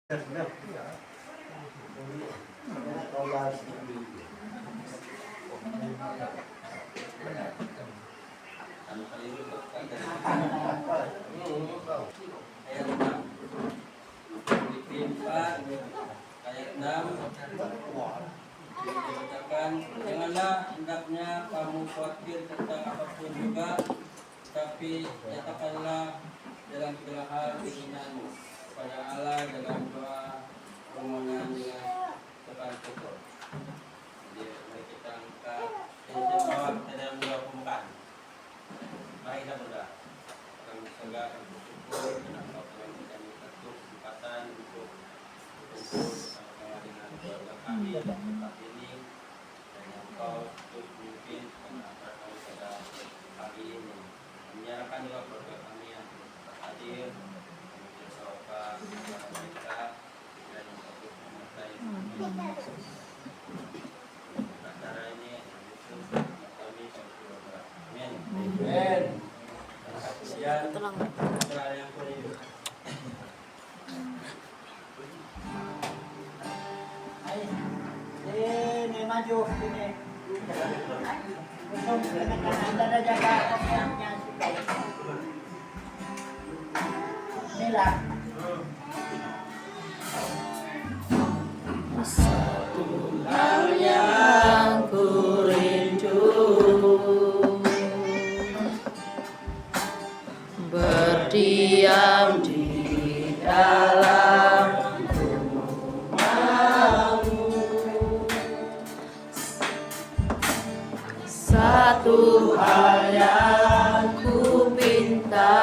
Dikatakan, janganlah hendaknya kamu khawatir tentang apapun juga, tapi nyatakanlah dalam segala hal keinginanmu kepada Allah dalam doa permohonan dengan tepat syukur. Jadi mari kita angkat bawa kita dalam doa pembukaan. Mari kita berdoa. Kami segala bersyukur kenapa Tuhan kita minta kesempatan untuk berkumpul bersama dengan keluarga kami di tempat ini, dan Engkau untuk memimpin pengacara kami pada pagi ini. Menyerahkan juga keluarga kami yang hadir, bersama mereka dan untuk menyertai acara ini. Kami berdoa. Amin. Amin. Kemudian acara yang kedua. Ini maju ini. Untuk menekan Anda dan jaga komponennya supaya. Inilah. Satu hal yang ku rindu, berdiam di dalam rumah-Mu. Satu hal yang ku pinta,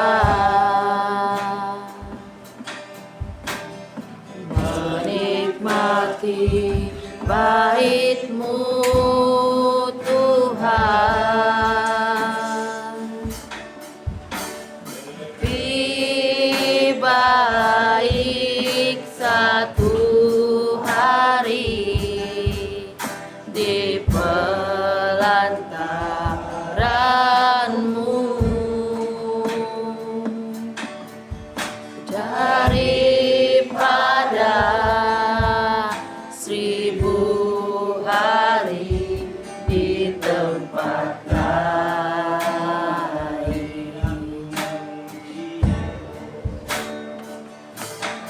menikmati bait-Mu Tuhan. Lebih baik satu hari di pelantaran-Mu daripada 1000 hari di tempat lain.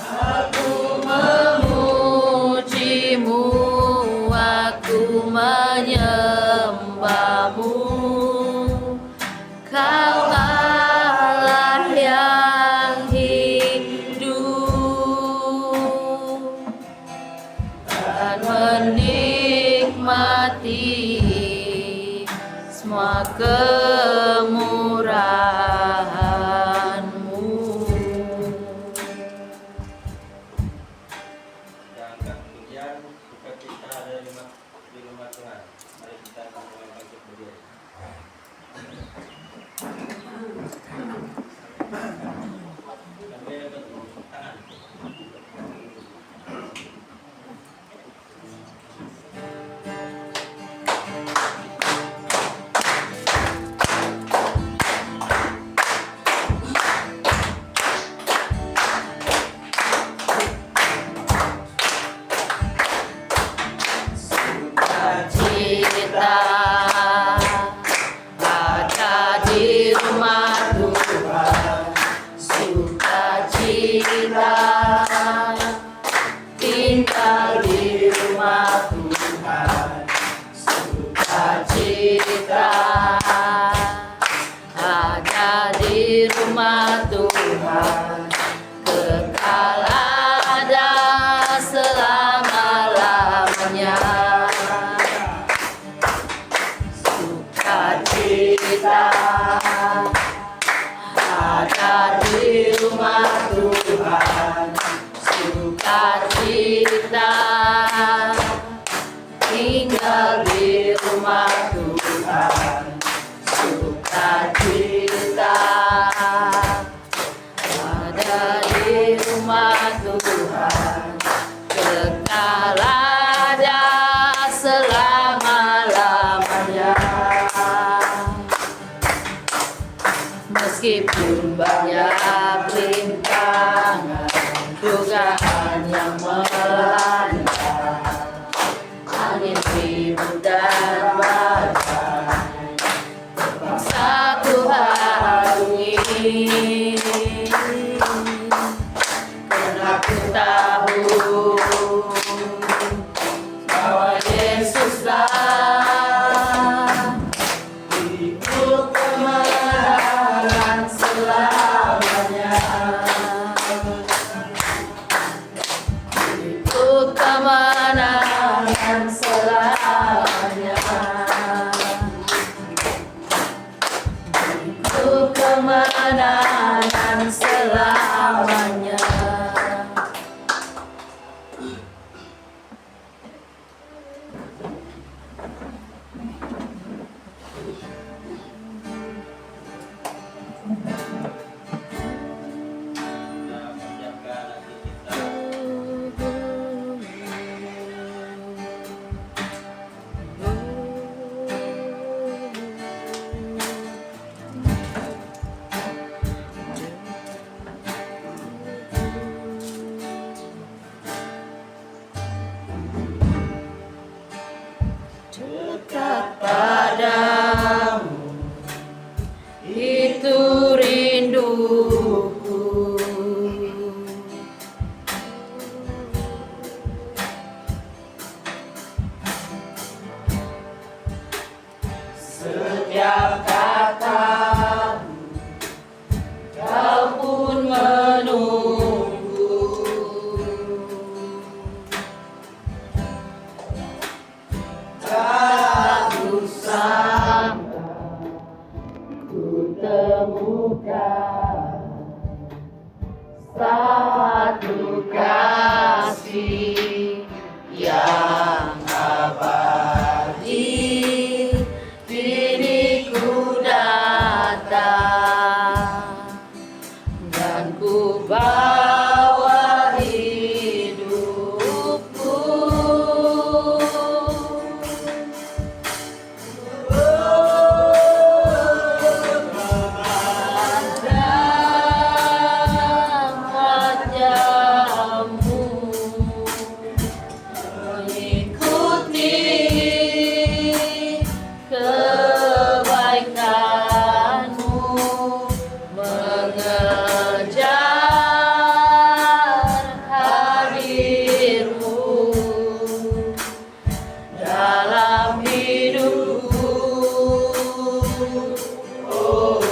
Aku memuji-Mu, aku menyembah-Mu. Kau Allah yang hidup dan menikmati semua kemurahan-Mu. Dan kemudian jika kita ada di rumah Tuhan, mari kita sama-sama bangkit berdiri. Kami akan tepuk tangan. Sukacita ada di rumah Tuhan, sukacita tinggal di rumah Tuhan, sukacita ada di rumah Tuhan, kekal ada selama-lamanya. Sukacita ada di rumah Tuhan, sukacita tinggal di rumah Tuhan, sukacita ada di rumah Tuhan, kekal ada selama-lamanya. Meskipun banyak rintangan, godaan yang melanda, angin ribut dan badai satu harungi. Karena ku tahu bahwa Yesuslah ikut kemenangan selamanya, ikut kemenangan selamanya, ikut kemenangan selamanya. Kita persiapkan hati kita. Dekat padamu itu rinduku, setiap katamu kau pun menunggu. Aku sangka ku temukan satu kasih yang abadi. Kini ku datang dan ku bawa hidupku. Wajahmu mengikuti kebaikanmu, mengejar hadirmu dalam hidupku. Oh,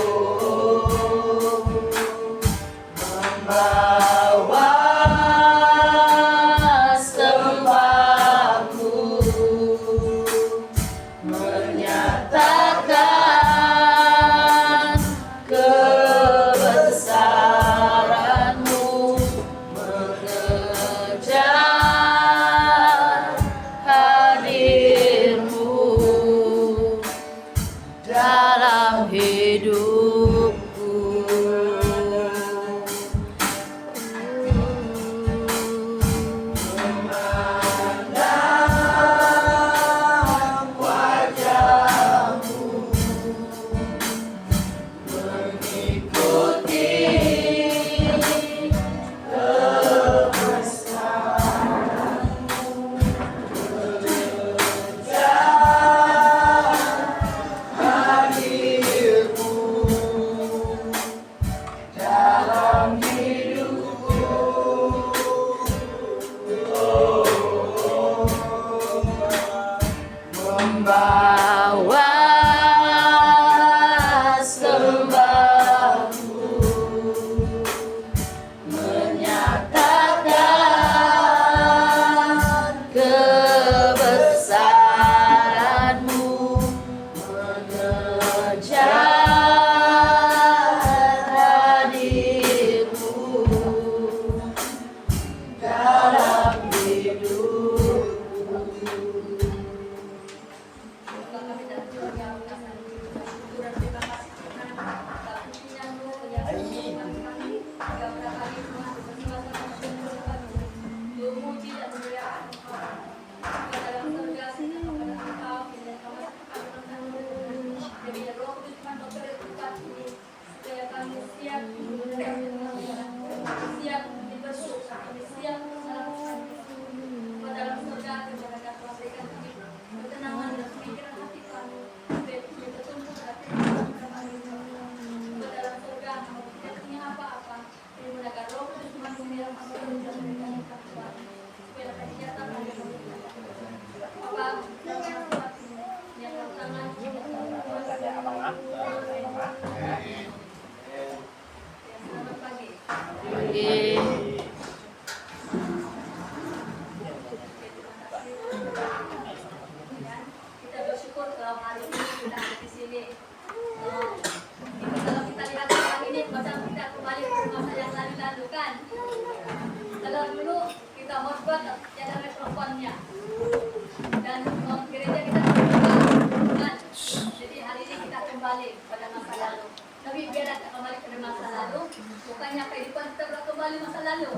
membawa sembahku, menyatakan kebesaranmu, mengejar berdua tiada mikrofonnya. Dan gereja kita terbuka. Jadi hari ini kita kembali pada masa lalu. Tapi biar tak kembali pada masa lalu, bukannya kehidupan kita kembali masa lalu,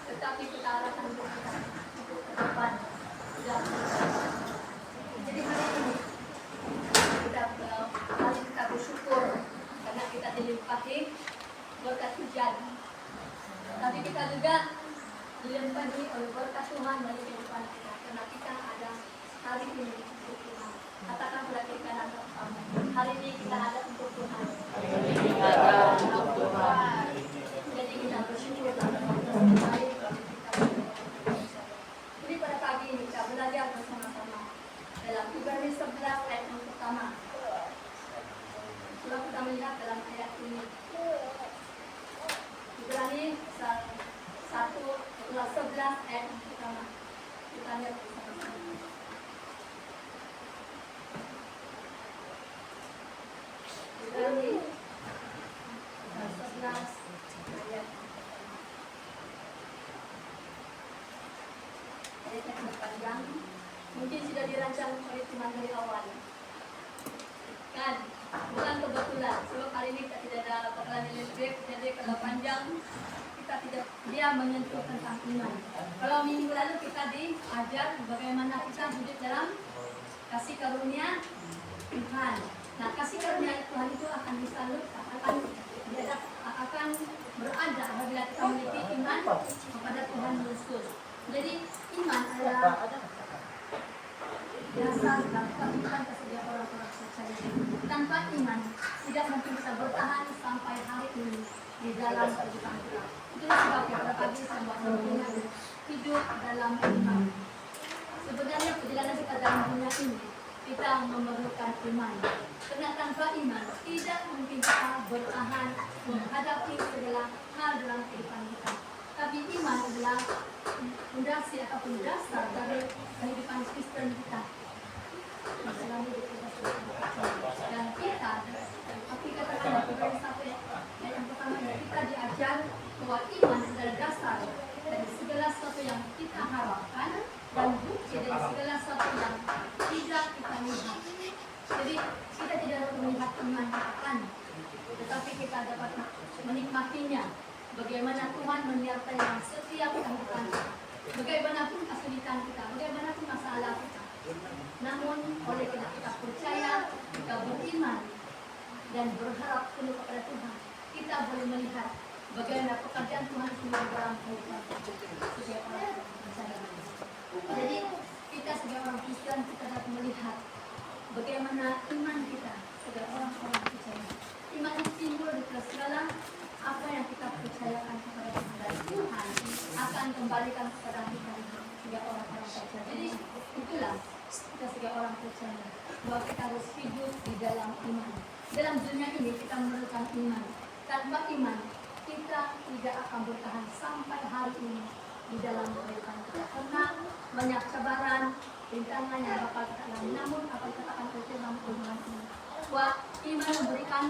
tetapi kita arahkan untuk kita untuk ke depan. Jadi hari ini kita bersyukur karena kita dilimpahi berkat hujan. Tapi kita juga dilimpahi oleh berkat Tuhan dari kehidupan kita karena kita ada hari ini untuk Tuhan. Katakan pada kita hari ini kita ada untuk Tuhan. Ada untuk Tuhan. Jadi kita bersyukur karena jadi pada pagi ini kita belajar bersama-sama dalam Ibrani 11 ayat yang pertama. Coba kita melihat dalam ayat ini. Ibrani 11 ayat yang pertama. Kita lihat bersama-sama. Ibrani 11 ayat yang panjang. Mungkin sudah dirancang oleh Tuhan dari awal. Kan? Bukan kebetulan. Sebab hari ini kita tidak ada bakalan listrik, jadi kalau panjang kita tidak dia menyentuh tentang iman. Kalau minggu lalu kita diajar bagaimana kita hidup dalam kasih karunia Tuhan. Nah, kasih karunia Tuhan itu akan disalurkan, akan berada apabila kita memiliki iman kepada Tuhan Yesus. Jadi iman adalah dasar dan kehidupan setiap orang-orang percaya. Tanpa iman tidak mungkin bisa bertahan sampai hari ini di dalam kehidupan kita. Itulah sebabnya pada pagi saya membawa hidup dalam iman. Sebenarnya perjalanan kita dalam dunia ini kita memerlukan iman. Karena tanpa iman tidak mungkin kita bertahan menghadapi segala hal dalam kehidupan kita. Tapi iman adalah fondasi ataupun dasar dari kehidupan Kristen kita. Dan kita, tapi katakan dari sampai yang pertama kita diajar bahwa iman adalah dasar dari segala sesuatu yang kita harapkan dan bukti dari segala sesuatu yang tidak kita lihat. Jadi kita tidak dapat melihat iman kapan, tetapi kita dapat menikmatinya. Bagaimana Tuhan menyertai dalam setiap kehidupan kita. Bagaimanapun kesulitan kita, bagaimanapun masalah kita. Namun oleh karena kita percaya, kita beriman dan berharap penuh kepada Tuhan, kita boleh melihat bagaimana pekerjaan Tuhan itu dalam kehidupan sebagai orang percaya. Jadi kita sebagai orang Kristen kita dapat melihat bagaimana iman kita sebagai orang-orang percaya. Iman itu timbul dari segala apa yang kita percayakan kepada Tuhan, dan Tuhan akan kembalikan kepada kita sebagai orang-orang percaya. Jadi itulah kita sebagai orang percaya bahwa kita harus hidup di dalam iman. Dalam dunia ini kita memerlukan iman. Tanpa iman kita tidak akan bertahan sampai hari ini di dalam kehidupan kita. Karena banyak cabaran, rintangan yang bakal kita alami. Namun apa yang katakan oleh Tuhan ini bahwa iman memberikan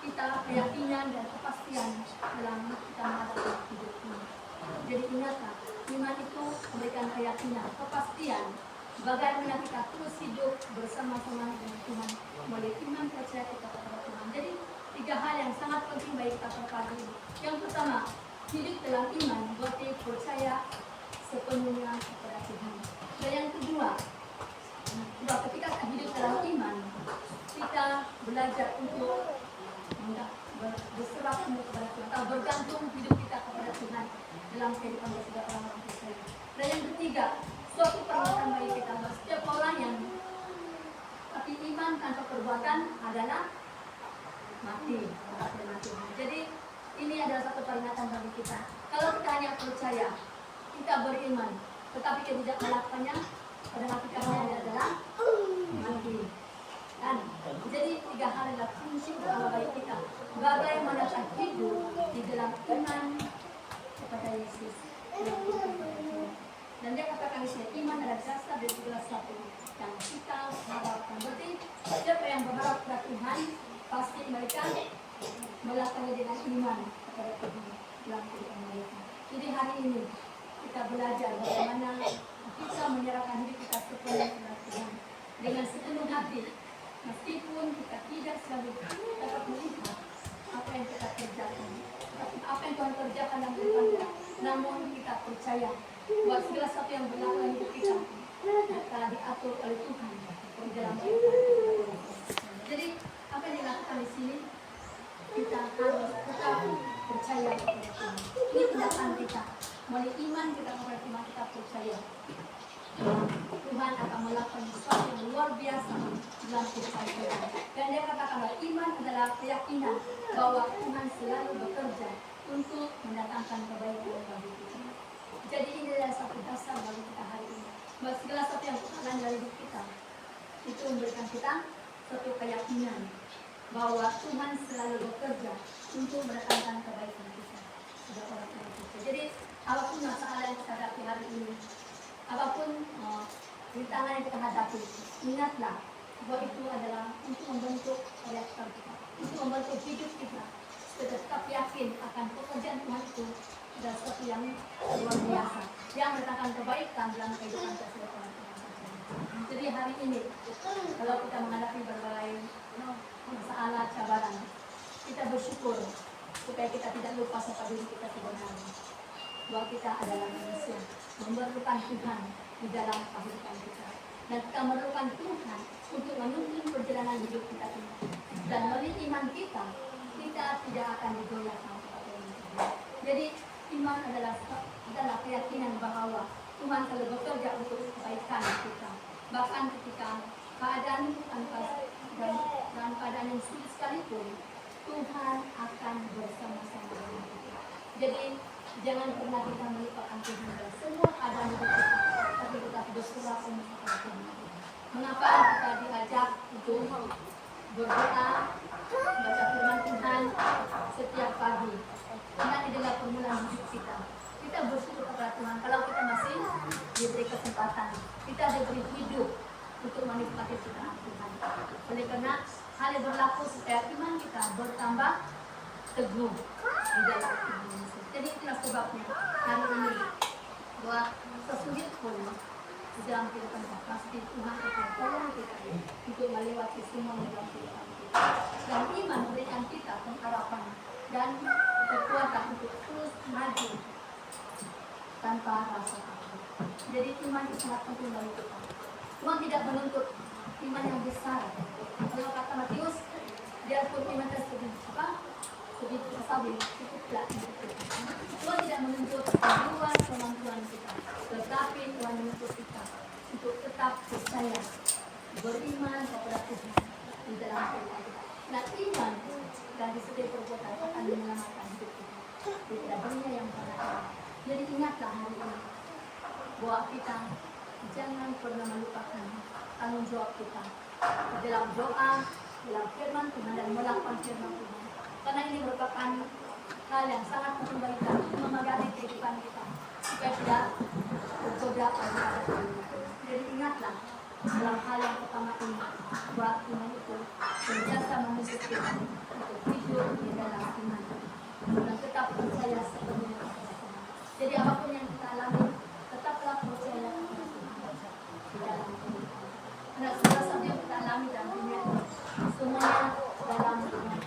kita keyakinan dan kepastian dalam kita menghadapi hidup ini. Jadi ingatlah, iman itu memberikan keyakinan, kepastian bagaimana kita terus hidup bersama-sama dengan Tuhan melalui iman percaya kita kepada Tuhan. Jadi 3 hal yang sangat penting bagi kita pada pagi ini. Yang pertama, hidup dalam iman berarti percaya sepenuhnya kepada Tuhan. Dan yang kedua, ketika kita hidup dalam iman, kita belajar untuk berserah penuh kepada Tuhan, atau bergantung hidup kita kepada Tuhan dalam kehidupan kita orang-orang percaya. Dan yang ketiga, suatu perbuatan bagi kita, setiap orang yang tapi iman tanpa perbuatan adalah mati. Jadi ini adalah satu peringatan bagi kita. Kalau kita hanya percaya, kita beriman, tetapi kita tidak melakukannya, pada hakikatnya adalah mati. Kan? Jadi 3 hal adalah kunci utama bagi kita. Bagaimana kita hidup di dalam iman kepada Yesus. Dan dia katakan di sini, iman adalah dasar dari segala sesuatu yang kita harapkan. Berarti siapa yang berharap kepada Tuhan, pasti mereka melakukannya dengan iman kepada Tuhan dalam kehidupan mereka. Jadi hari ini kita belajar bagaimana bagaimana kita menyerahkan hidup kita sepenuhnya kepada Tuhan dengan sepenuh hati, meskipun kita tidak selalu dapat melihat apa yang kita kerjakan, apa yang Tuhan kerjakan dalam kehidupan kita, namun kita percaya bahwa segala sesuatu yang berlaku dalam hidup kita telah diatur oleh Tuhan di dalam kehidupan kita. Jadi apa yang dilakukan di sini, kita harus tetap percaya kepada Tuhan. Ini tindakan kita, melalui iman kita kepada Tuhan, kita percaya Tuhan akan melakukan sesuatu yang luar biasa dalam kehidupan kita. Dan dia katakan bahwa iman adalah keyakinan bahwa Tuhan selalu bekerja untuk mendatangkan kebaikan bagi kita. Jadi ini adalah satu dasar bagi kita hari ini. Bahwa segala sesuatu yang Tuhan dari hidup kita itu memberikan kita suatu keyakinan bahwa Tuhan selalu bekerja untuk mendatangkan kebaikan kita. Sudah orang kita. Jadi apapun masalah yang kita hadapi hari ini, apapun rintangan yang kita hadapi, ingatlah bahwa itu adalah untuk membentuk karakter kita, untuk membentuk hidup kita, supaya tetap yakin akan pekerjaan Tuhan itu adalah sesuatu yang luar biasa, yang mendatangkan kebaikan dalam kehidupan kita. Jadi hari ini, kalau kita menghadapi berbagai masalah, cabaran, kita bersyukur supaya kita tidak lupa siapa diri kita sebenarnya, bahwa kita adalah manusia, memerlukan Tuhan di dalam kehidupan kita, dan kita memerlukan Tuhan untuk menuntun perjalanan hidup kita ini. Dan melalui iman kita, kita tidak akan digoyahkan. Jadi iman adalah keyakinan bahwa Tuhan selalu bekerja untuk kebaikan kita. Bahkan ketika keadaan dan keadaan yang sulit sekalipun, Tuhan akan bersama-sama dengan kita. Jadi jangan pernah kita melupakan Tuhan dalam semua keadaan hidup kita, tapi kita berserah kepada Tuhan. Mengapa kita diajak untuk berdoa, baca firman Tuhan setiap pagi? Karena ini adalah permulaan hidup kita. Kita bersyukur kepada Tuhan kalau kita masih diberi kesempatan, kita diberi hidup untuk menikmati ciptaan Tuhan. Oleh karena hal yang berlaku supaya iman kita bertambah teguh di dalam iman. Jadi itulah sebabnya hari ini bahwa sesulit pun di dalam kehidupan kita, pasti Tuhan akan tolong kita untuk melewati semua dalam kehidupan kita. Dan iman memberikan kita pengharapan dan kekuatan untuk terus maju tanpa rasa takut. Jadi iman itu sangat penting bagi kita. Tuhan tidak menuntut iman yang besar. Kalau kata Matius, dia pun iman tersebut sedikit sabar, cukuplah. Tuhan tidak menuntut luar kemampuan kita, tetapi Tuhan menuntut kita untuk tetap percaya, beriman kepada Tuhan di dalam kehidupan kita. Nah, iman dan di setiap perbuatan akan menyelamatkan hidup kita. Tidak dunia yang pada. Jadi ingatlah hari ini bahwa kita jangan pernah melupakan tanggung jawab kita dalam doa, dalam firman Tuhan dan melakukan firman Tuhan. Karena ini merupakan hal yang sangat penting bagi kita untuk memagari kehidupan kita supaya tidak tergoda pada Tuhan. Jadi ingatlah dalam hal yang pertama ini bahwa Tuhan itu senantiasa menuntut kita untuk hidup di dalam iman dan tetap percaya sepenuhnya kepada Tuhan. Jadi apapun yang kita alami, tetaplah percaya kepada Tuhan di dalam kehidupan. Karena segala sesuatu yang kita alami dalam dunia ini semuanya dalam Tuhan.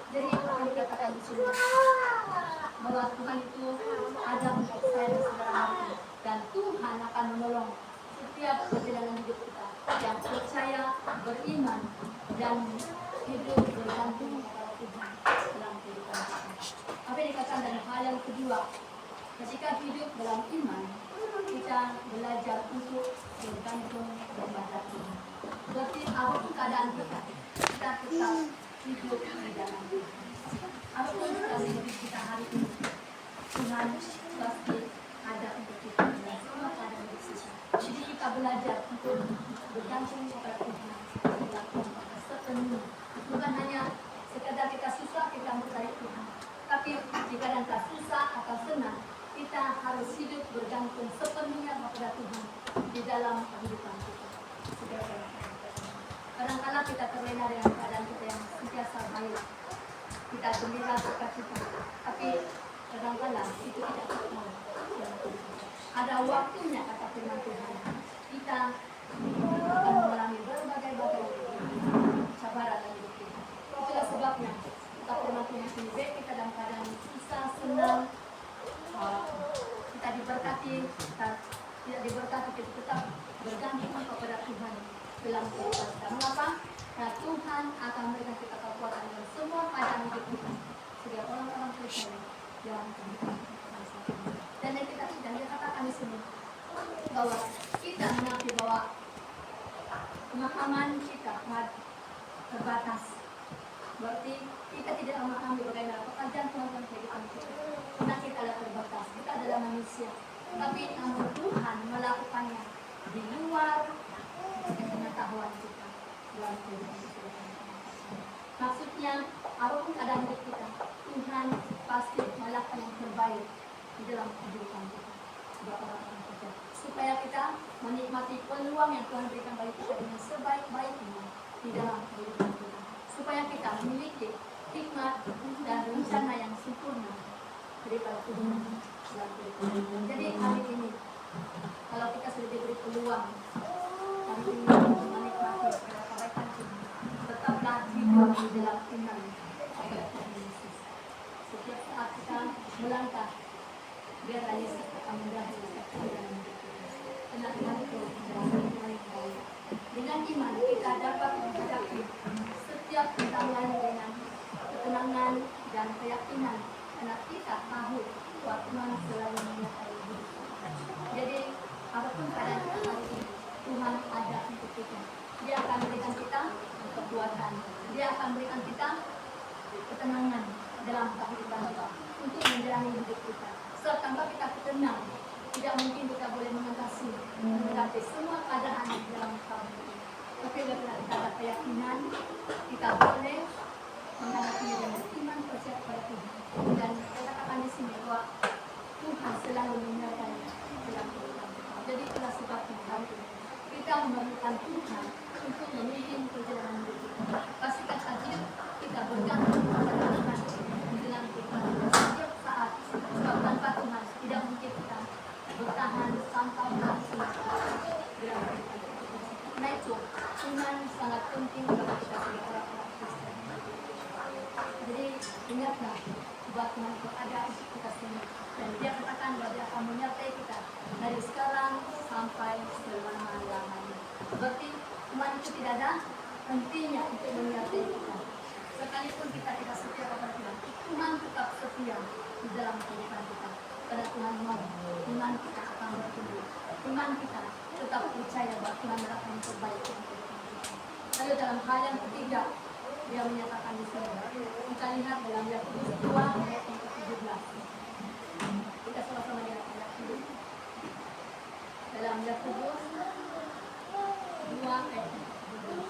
Jadi kalau dikatakan di sini bahwa Tuhan itu ada untuk saya dan saudara hari, dan Tuhan akan menolong setiap perjalanan hidup kita yang percaya, beriman, dan hidup bergantung kepada Tuhan dalam kehidupan kita. Apa yang dikatakan dalam hal yang kedua, ketika hidup dalam iman, kita belajar untuk bergantung kepada Tuhan. Berarti apapun keadaan kita tetap hidup di dalam Tuhan. Apapun keadaan hidup kita hari ini, Tuhan pasti ada untuk kita dalam semua keadaan hidup kita. Jadi kita belajar untuk bergantung kepada Tuhan sepenuhnya. Bukan hanya sekadar kita susah kita mencari Tuhan, tapi jika kita susah atau senang, kita harus hidup bergantung sepenuhnya kepada Tuhan di dalam kehidupan kita. Kadang-kadang kita terlena dengan keadaan kita yang sentiasa baik, kita gembira, sukacita, tapi kadang-kadang itu kita ada waktunya kata firman Tuhan. Kita akan mengalami berbagai cabaran dalam hidup kita. Itulah sebabnya kata firman Tuhan ini, baik kita dalam keadaan susah, senang, kita diberkati, kita tidak diberkati, kita tetap bergantung kepada Tuhan dalam kehidupan kita. Mengapa? Karena Tuhan akan memberikan kita kekuatan dalam semua keadaan hidup kita. Sehingga orang-orang Kristen dalam kehidupan kita. Dan dia katakan di sini bahwa kita mengerti bahwa pemahaman kita terbatas. Berarti kita tidak memahami bagaimana pekerjaan Tuhan dalam kehidupan kita. Karena kita adalah terbatas, kita adalah manusia. Tapi namun Tuhan melakukannya di luar pengetahuan kita dalam kehidupan kita. Maksudnya, apapun keadaan hidup kita, Tuhan pasti melakukan yang terbaik di dalam kehidupan kita. Orang-orang kita, supaya kita menikmati peluang yang Tuhan berikan bagi kita dengan sebaik-baiknya di dalam kehidupan kita. Supaya kita memiliki hikmat dan rencana yang sempurna daripada Tuhan dalam kehidupan kita. Jadi hari ini, kalau kita sudah diberi peluang, hari ini menikmati kebaikan Tuhan, tetaplah hidup di dalam iman kepada Tuhan Yesus. Setiap saat kita melangkah, biarlah Yesus akan mendahului kita dalam hidup kita. Karena Tuhan itu adalah Tuhan yang baik. Dengan iman kita dapat menghadapi setiap tantangan dengan ketenangan dan keyakinan, karena kita tahu bahwa Tuhan selalu menyertai hidup kita. Jadi apapun keadaan kita hari ini, Tuhan ada untuk kita. Dia akan berikan kita kekuatan. Dia akan berikan kita ketenangan dalam kehidupan kita untuk menjalani hidup kita. Sebab tanpa kita tenang, tidak mungkin kita boleh mengatasi semua keadaan dalam kehidupan kita. Tapi bila kita ada keyakinan, kita boleh menghadapinya dengan iman percaya kepada Tuhan. Dan kita katakan di sini bahwa Tuhan selalu menyertai dalam kehidupan kita. Jadi itulah sebabnya hari ini kita memerlukan Tuhan untuk memimpin perjalanan hidup kita. Pastikan saja kita bergantung kepada Tuhan di dalam kehidupan kita setiap saat. Sebab tanpa Tuhan tidak mungkin kita bertahan sampai nanti dalam kehidupan kita. Karena itu, iman sangat penting bagi kita sebagai orang-orang Kristen. Jadi ingatlah bahwa Tuhan itu ada untuk kita semua. Dan Dia katakan bahwa Dia akan menyertai kita dari sekarang sampai selama-lamanya. Berarti Tuhan itu tidak ada hentinya untuk menyertai kita. Sekalipun kita tidak setia kepada Tuhan, Tuhan tetap setia di dalam kehidupan kita. Karena Tuhan mau iman kita akan bertumbuh. Iman kita tetap percaya bahwa Tuhan melakukan yang terbaik untuk kita. Lalu dalam hal yang ketiga, Dia menyatakan di sini. Kita lihat dalam Yakobus 2 ayat yang ke-17. Kita sama-sama lihat ayat ini. Dalam Yakobus 2 ayat ke-17.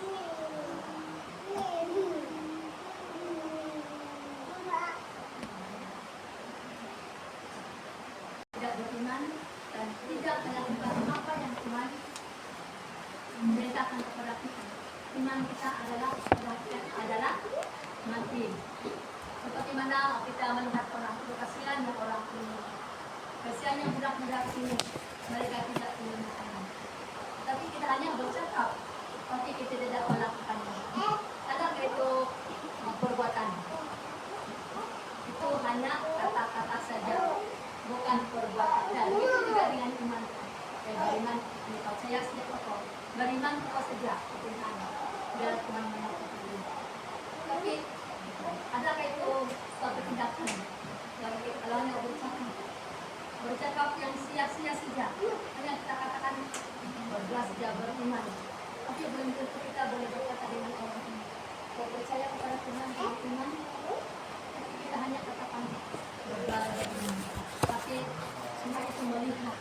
Tidak beriman dan tidak melakukan apa yang Tuhan perintahkan kepada kita. Iman kita adalah mati. Seperti mana kita melihat orang kasihan dan orang ini. Kasihan yang budak-budak ini, mereka tidak punya makanan. Tapi kita hanya bercakap, tapi kita tidak melakukannya. Adakah itu perbuatan? Itu hanya kata-kata saja, bukan perbuatan. Dan itu juga dengan iman. Beriman, ini percaya sejak pokok. Beriman pokok sejak Tuhan. Biar Tuhan menyertai kita. Tapi adakah itu suatu tindakan? Kalau hanya bercakap yang sia-sia saja, hanya kita katakan berdoa saja, beriman. Tapi belum tentu kita boleh berkata dengan orang ini. Kalau percaya kepada Tuhan, beriman. Tapi kita hanya katakan berdoa beriman. Tapi semua itu melihat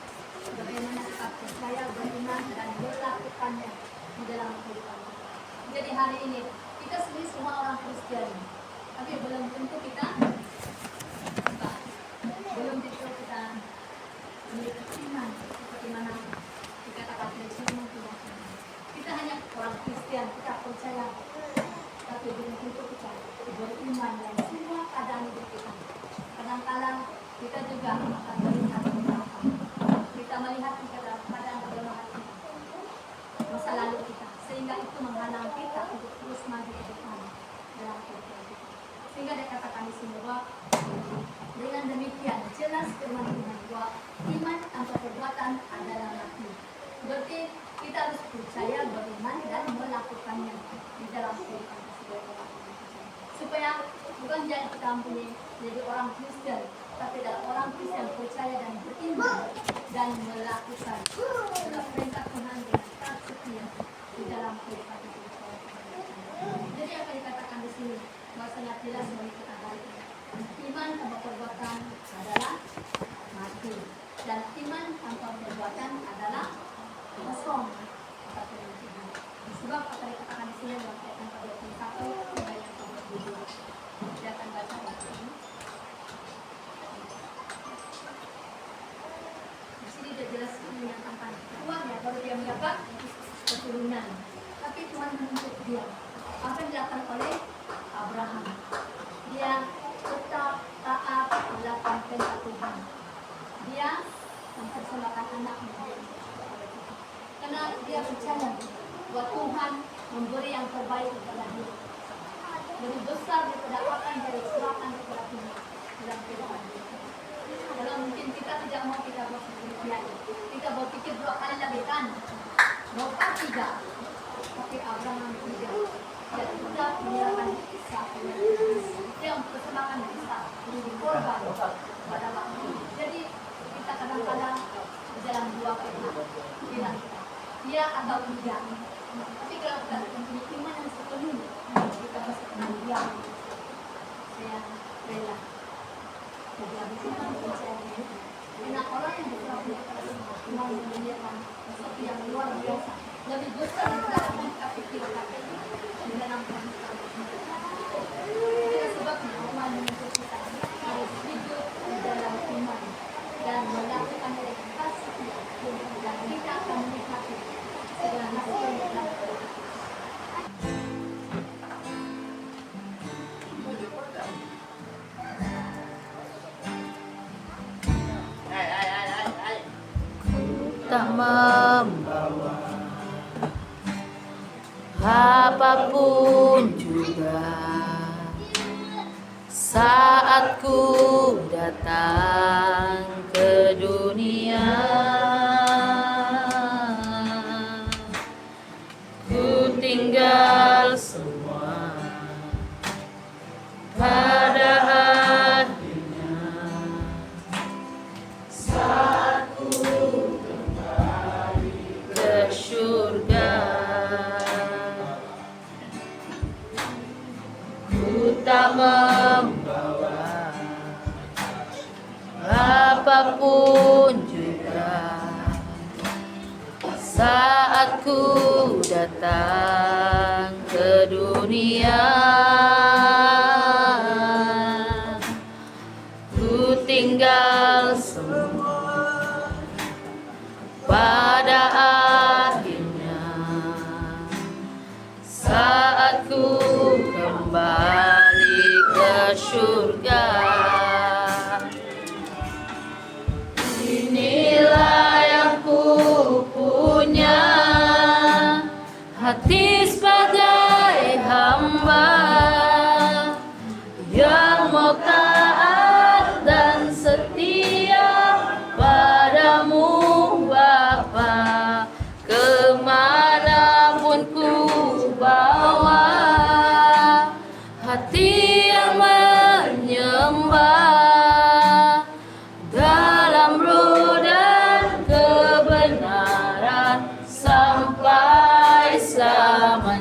bagaimana kita percaya, beriman dan melakukannya di dalam kehidupan. Jadi hari ini kita sendiri semua orang Kristen, tapi belum tentu kita memiliki iman seperti mana dikatakan di firman Tuhan. Kita hanya orang Kristen, kita percaya, tapi belum tentu kita beriman dalam semua keadaan hidup kita. Kadang-kadang kita juga akan melihat ke belakang. Kita ini jadi orang Kristen, tapi adalah orang Kristen percaya dan beriman dan melakukan segala perintah Tuhan dengan taat setia di dalam kehidupan kita. Jadi apa dikatakan di sini? Bahwa sangat jelas bagi kita hari ini. Iman tanpa perbuatan adalah mati, dan iman tanpa perbuatan adalah kosong. Sebab apa dikatakan di sini dalam ayat yang ke-21 ayat yang ke-22. Kita akan baca ini. Di sini dia jelas menyatakan uangnya baru dia mendapat keturunan, tapi Tuhan menuntut dia. Apa yang dilakukan oleh Abraham? Dia tetap taat melakukan perintah Tuhan. Dia mempersembahkan anaknya karena dia percaya bahwa Tuhan memberi yang terbaik kepada dia, lebih besar daripada apa yang dia serahkan kepada Tuhan dalam kehidupan dia. Kalau mungkin kita tidak mau, kita buat demikian, kita berpikir 2 kali lebih kan, berapa tidak, tapi Abraham tidak. Dia tetap menyerahkan Ishak, dia mempersembahkan Ishak menjadi korban pada waktu. Jadi kita kadang-kadang dalam 2 pilihan kita, dia atau tidak. Tapi kalau kita mempunyai iman yang sepenuhnya, kita pasti akan dia. Saya rela. Jadi habis itu saya ini, karena orang yang berpercaya pada Tuhan menyediakan sesuatu yang luar biasa, lebih besar daripada apa yang kita pikirkan di dalam kehidupan. Itulah sebabnya Tuhan menuntut kita harus hidup di dalam iman dan melakukan dengan kasih, dan kita akan menikmati segala hasil yang dalam tak membawa apapun juga saat ku datang ke dunia. Ku tinggal semua pada akhirnya saat ku kembali ke surga. Ku tak membawa apapun juga saat ku datang ke dunia. Ku tinggal semua pada akhirnya saat ku kembali ke surga. Inilah yang ku punya, hati sebagai hamba yang mau taat dan setia padamu Bapa, kemanapun ku bawa, hati yang menyembah dalam roh dan kebenaran sampai selamanya.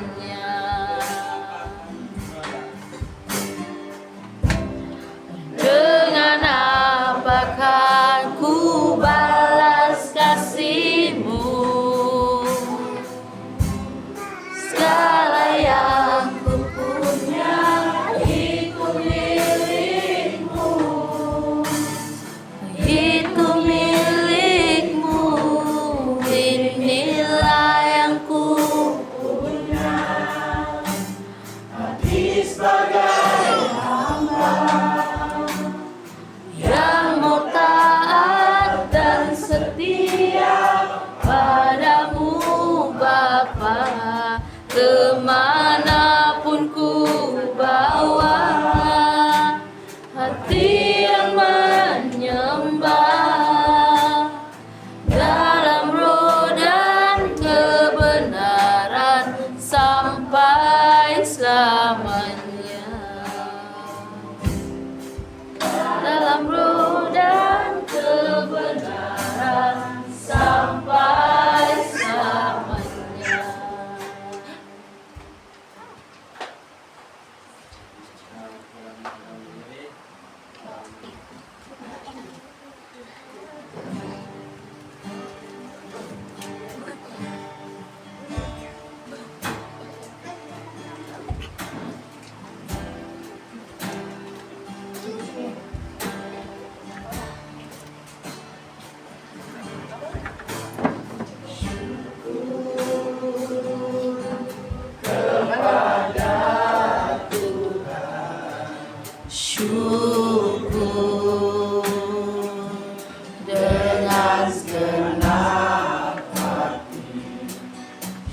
dengan segenap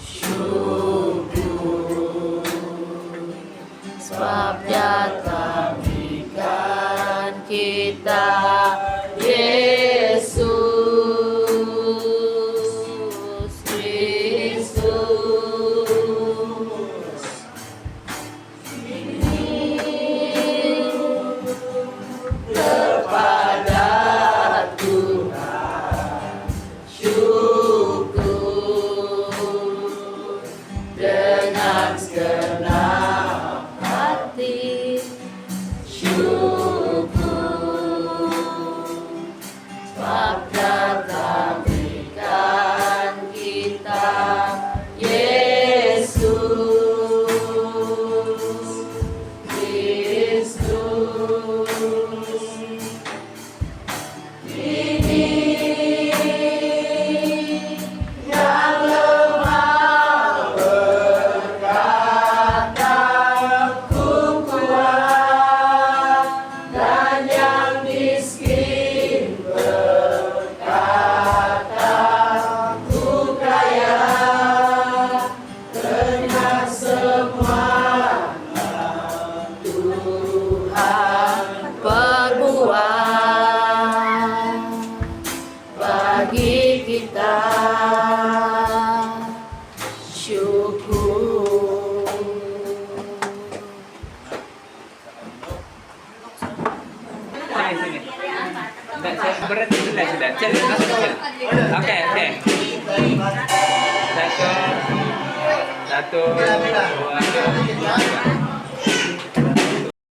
syukur, sebab datang ikan kita Yesus Kristus. Ini kepada Tuhan syukur dengan segenap hati syukur, sebab datang ikan kita Yesus Kristus. Ini yang lemah berkata ku kuat, dan yang miskin berkata ku kaya, karena semua Tuhan perbuat bagi kita syukur. Sini. Berhenti sudah. Cari. Oke. Satu, dua, tiga.